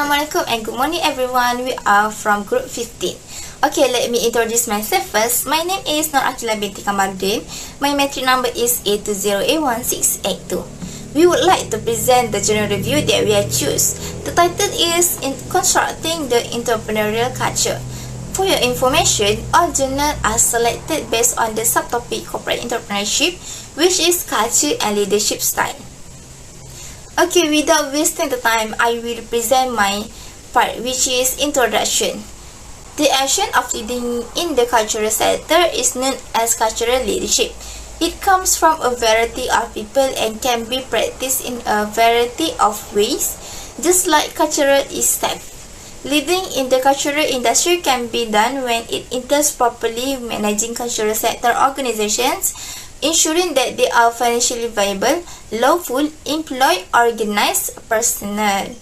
Assalamualaikum and good morning everyone. We are from group 15. Okay, let me introduce myself first. My name is Nur Akila binti Kamaruddin. My metric number is A20A1682. We would like to present the journal review that we have choose. The title is in Constructing the Entrepreneurial Culture. For your information, all journals are selected based on the subtopic corporate entrepreneurship, which is culture and leadership style. Okay, without wasting the time, I will present my part, which is introduction. The action of leading in the cultural sector is known as cultural leadership. It comes from a variety of people and can be practiced in a variety of ways, just like cultural is safe. Leading in the cultural industry can be done when it entails properly managing cultural sector organizations, ensuring that they are financially viable, lawful, employ organized personnel.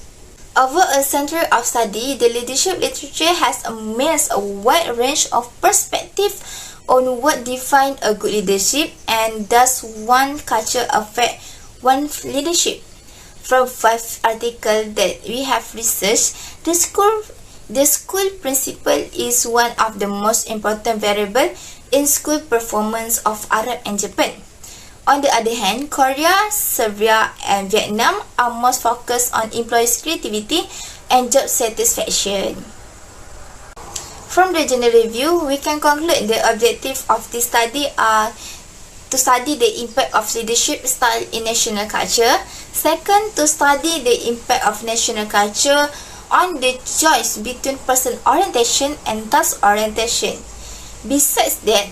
Over a century of study, the leadership literature has amassed a wide range of perspectives on what defines a good leadership and does one culture affect one's leadership. From 5 articles that we have researched, the school principle is one of the most important variables in school performance of Arab and Japan. On the other hand, Korea, Serbia, and Vietnam are most focused on employees' creativity and job satisfaction. From the general review, we can conclude the objective of this study are to study the impact of leadership style in national culture. Second, to study the impact of national culture on the choice between person orientation and task orientation. Besides that,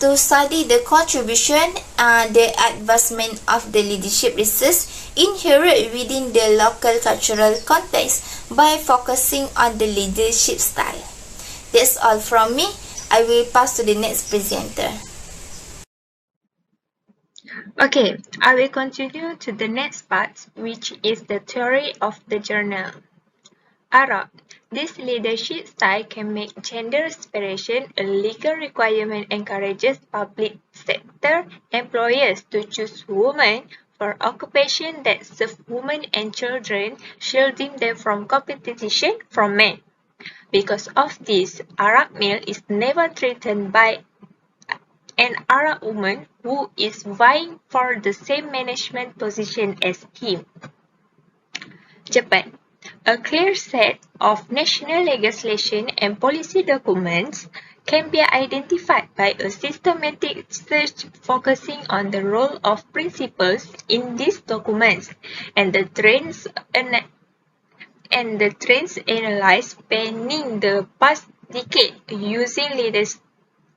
to study the contribution and the advancement of the leadership research inherent within the local cultural context by focusing on the leadership style. That's all from me. I will pass to the next presenter. Okay, I will continue to the next part, which is the theory of the journal. Arab. This leadership style can make gender separation a legal requirement, encourages public sector employers to choose women for occupation that serve women and children, shielding them from competition from men. Because of this, Arab male is never threatened by an Arab woman who is vying for the same management position as him. Japan. A clear set of national legislation and policy documents can be identified by a systematic search focusing on the role of principles in these documents and the trends analyzed spanning the past decade using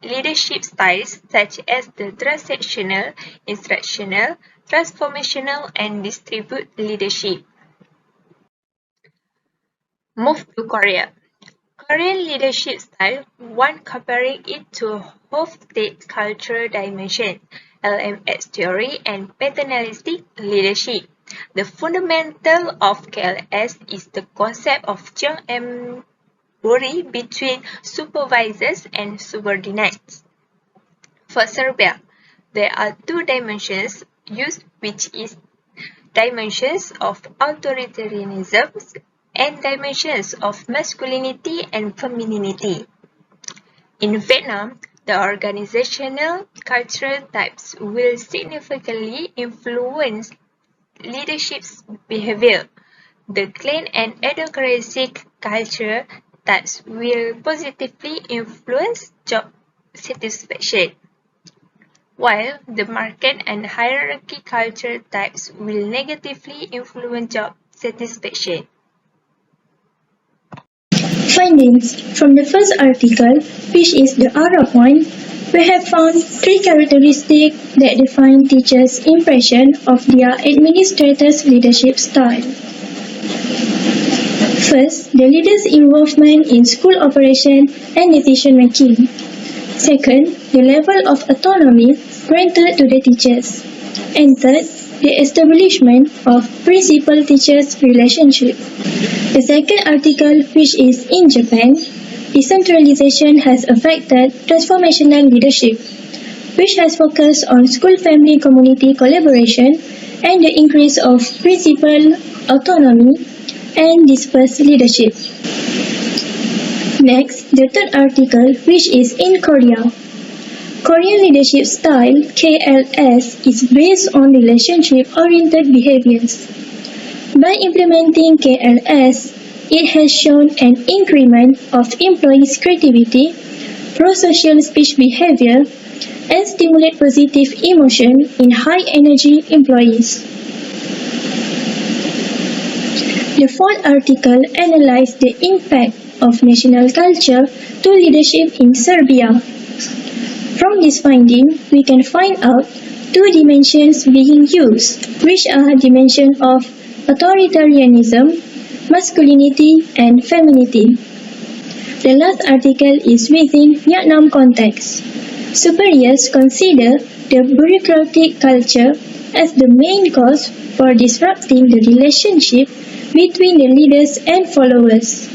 leadership styles such as the transactional, instructional, transformational, and distribute leadership. Move to Korea. Korean leadership style, one comparing it to Hofstede cultural dimension, LMS theory, and paternalistic leadership. The fundamental of KLS is the concept of Jeong-em-buri between supervisors and subordinates. For Serbia, there are 2 dimensions used, which is dimensions of authoritarianism and dimensions of masculinity and femininity. In Vietnam, the organizational cultural types will significantly influence leadership's behavior. The clan and autocratic culture types will positively influence job satisfaction, while the market and hierarchy culture types will negatively influence job satisfaction. Findings from the first article, which is the Arab one, we have found 3 characteristics that define teachers' impression of their administrators' leadership style. First, the leader's involvement in school operation and decision making. Second, the level of autonomy granted to the teachers. And third, the establishment of principal-teachers relationship. The second article, which is in Japan, decentralization has affected transformational leadership, which has focused on school-family community collaboration and the increase of principal autonomy and disperse leadership. Next, the third article, which is in Korea. Korean leadership style (KLS) is based on relationship-oriented behaviors. By implementing KLS, it has shown an increment of employees' creativity, pro-social speech behavior, and stimulate positive emotion in high-energy employees. The fourth article analyzed the impact of national culture to leadership in Serbia. From this finding, we can find out two dimensions being used, which are dimension of authoritarianism, masculinity, and femininity. The last article is within Vietnam context. Superiors consider the bureaucratic culture as the main cause for disrupting the relationship between the leaders and followers.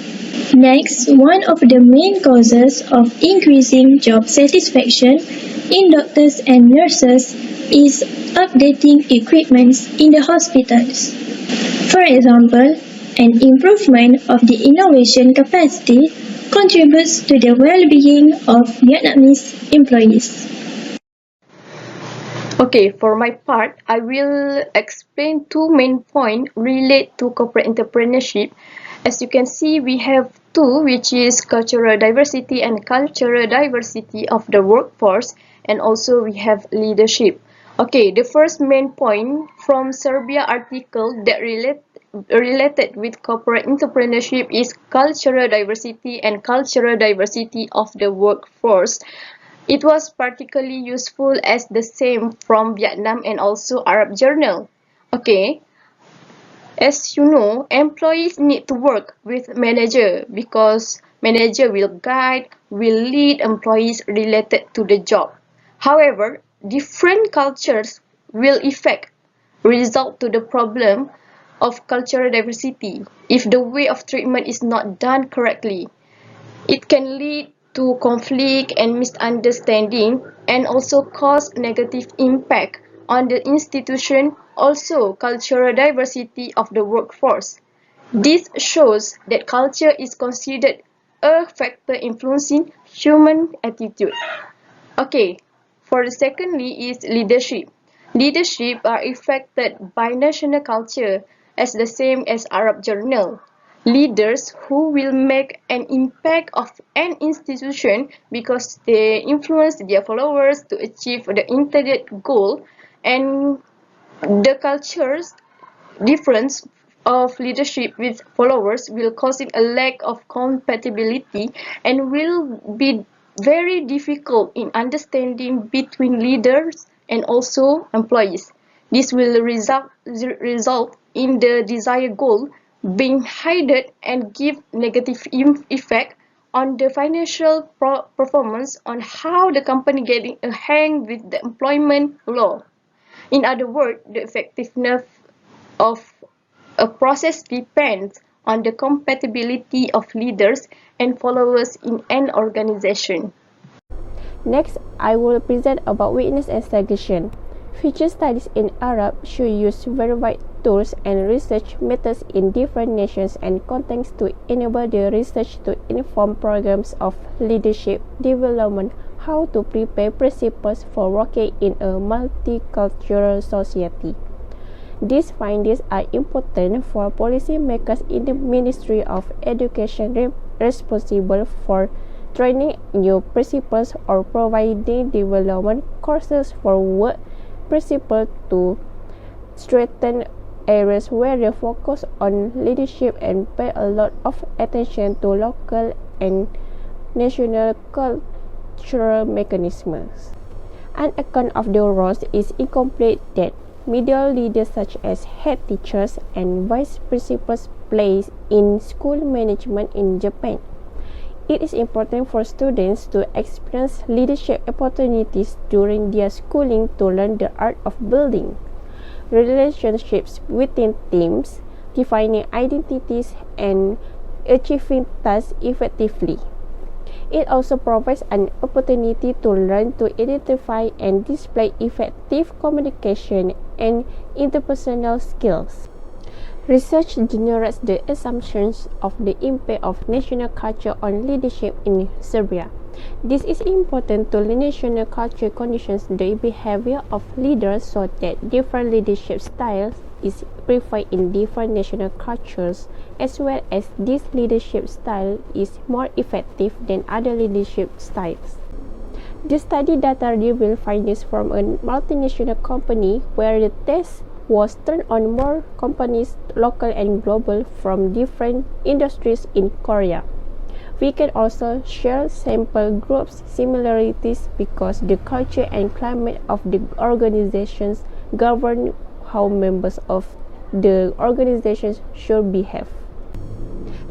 Next, one of the main causes of increasing job satisfaction in doctors and nurses is updating equipment in the hospitals. For example, an improvement of the innovation capacity contributes to the well-being of Vietnamese employees. Okay, for my part, I will explain two main points relate to corporate entrepreneurship. As you can see, we have two, which is cultural diversity and cultural diversity of the workforce, and also we have leadership. Okay, the first main point from Serbia article that related with corporate entrepreneurship is cultural diversity and cultural diversity of the workforce. It was particularly useful as the same from Vietnam and also Arab Journal. Okay, as you know, employees need to work with manager because manager will guide, will lead employees related to the job. However, different cultures will result to the problem of cultural diversity if the way of treatment is not done correctly. It can lead to conflict and misunderstanding and also cause negative impact on the institution, also cultural diversity of the workforce. This shows that culture is considered a factor influencing human attitude. Okay, for the secondly is leadership. Leadership are affected by national culture as the same as Arab Journal. Leaders who will make an impact of an institution because they influence their followers to achieve the intended goal, and the culture's difference of leadership with followers will cause a lack of compatibility and will be very difficult in understanding between leaders and also employees. This will result in the desired goal being hidden and give negative effect on the financial performance on how the company getting a hang with the employment law. In other words, the effectiveness of a process depends on the compatibility of leaders and followers in an organization. Next, I will present about witness and segregation. Future studies in Arab should use verified tools and research methods in different nations and contexts to enable the research to inform programs of leadership development, how to prepare principals for working in a multicultural society. These findings are important for policymakers in the Ministry of Education responsible for training new principals or providing development courses for work principals to strengthen areas where they focus on leadership and pay a lot of attention to local and national cultural mechanisms. An account of the roles is incomplete that middle leaders such as head teachers and vice principals play in school management in Japan. It is important for students to experience leadership opportunities during their schooling to learn the art of building relationships within teams, defining identities, and achieving tasks effectively. It also provides an opportunity to learn to identify and display effective communication and interpersonal skills. Research generates the assumptions of the impact of national culture on leadership in Serbia. This is important to national culture conditions the behavior of leaders so that different leadership styles is preferred in different national cultures, as well as this leadership style is more effective than other leadership styles. The study data revealed findings from a multinational company where the test was turned on more companies, local and global, from different industries in Korea. We can also share sample groups similarities because the culture and climate of the organizations govern how members of the organizations should behave.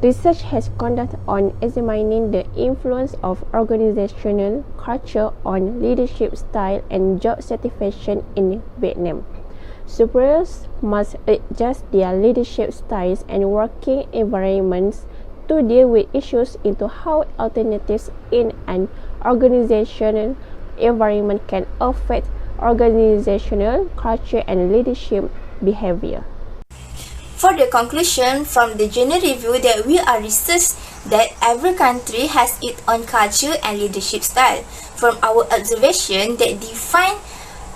Research has conducted on examining the influence of organizational culture on leadership style and job satisfaction in Vietnam. Superiors must adjust their leadership styles and working environments to deal with issues into how alternatives in an organizational environment can affect organizational culture and leadership behavior. For the conclusion from the journal review that we are researched that every country has its own culture and leadership style. From our observation that define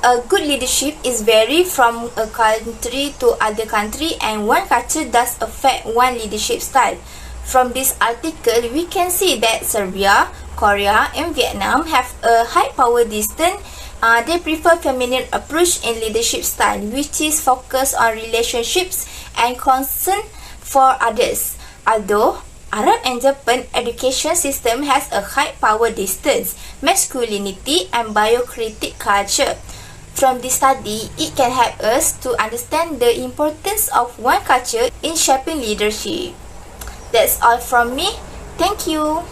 a good leadership is vary from a country to other country, and one culture does affect one leadership style. From this article, we can see that Serbia, Korea and Vietnam have a high power distance. They prefer feminine approach in leadership style, which is focused on relationships and concern for others. Although Arab and Japan education system has a high power distance, masculinity and biocratic culture. From this study, it can help us to understand the importance of one culture in shaping leadership. That's all from me. Thank you.